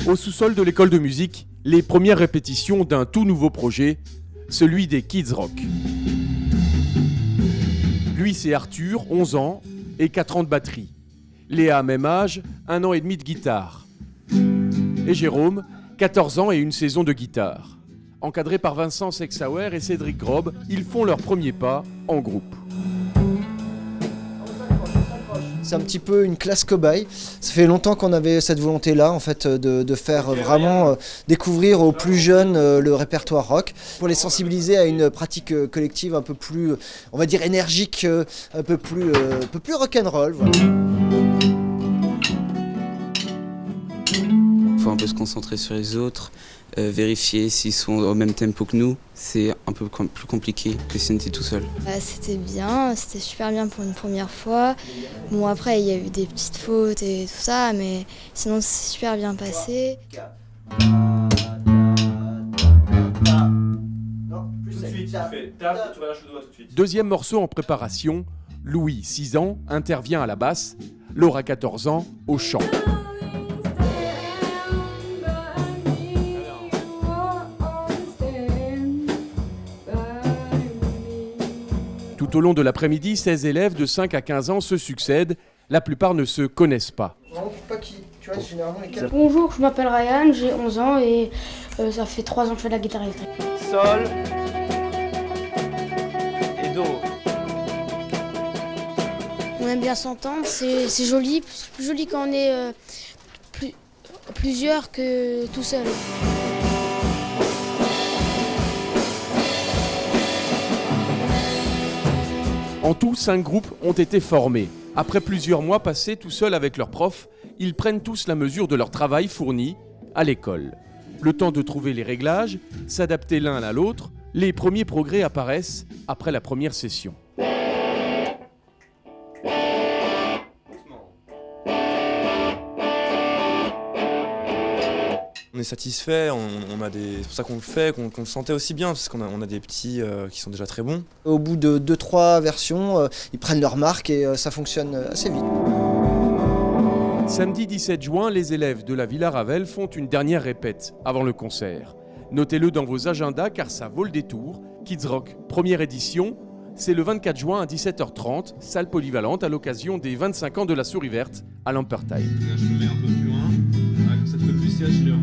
Au sous-sol de l'école de musique, les premières répétitions d'un tout nouveau projet, celui des Kids Rock. Lui, c'est Arthur, 11 ans, et 4 ans de batterie. Léa, même âge, 1 an et demi de guitare. Et Jérôme, 14 ans et une saison de guitare. Encadrés par Vincent Sexauer et Cédric Grob, ils font leur premier pas en groupe. C'est un petit peu une classe cobaye. Ça fait longtemps qu'on avait cette volonté-là, en fait, de faire vraiment découvrir aux plus jeunes le répertoire rock, pour les sensibiliser à une pratique collective un peu plus, on va dire, énergique, un peu plus rock'n'roll. Voilà. Il faut un peu se concentrer sur les autres, vérifier s'ils sont au même tempo que nous. C'est un peu plus compliqué que si on était tout seul. C'était bien, c'était super bien pour une première fois. Bon, après, il y a eu des petites fautes et tout ça, mais sinon, c'est super bien passé. Deuxième morceau en préparation, Louis, 6 ans, intervient à la basse, Laura, 14 ans, au chant. Tout au long de l'après-midi, 16 élèves de 5 à 15 ans se succèdent. La plupart ne se connaissent pas. Bonjour, je m'appelle Ryan, j'ai 11 ans et ça fait 3 ans que je fais de la guitare électrique. Sol et Do. On aime bien s'entendre, c'est joli, c'est plus joli quand on est plusieurs que tout seul. En tout, 5 groupes ont été formés. Après plusieurs mois passés tout seuls avec leurs profs, ils prennent tous la mesure de leur travail fourni à l'école. Le temps de trouver les réglages, s'adapter l'un à l'autre, les premiers progrès apparaissent après la première session. On est satisfait, c'est pour ça qu'on le fait, qu'on le sentait aussi bien, parce qu'on a des petits qui sont déjà très bons. Au bout de 2-3 versions, ils prennent leur marque et ça fonctionne assez vite. Samedi 17 juin, les élèves de la Villa Ravel font une dernière répète avant le concert. Notez-le dans vos agendas car ça vaut le détour. Kids Rock, première édition, c'est le 24 juin à 17h30, salle polyvalente à l'occasion des 25 ans de la Souris Verte à Lampertheim. Là, je te mets un peu plus loin, comme ça tu peux plus tirer chez lui.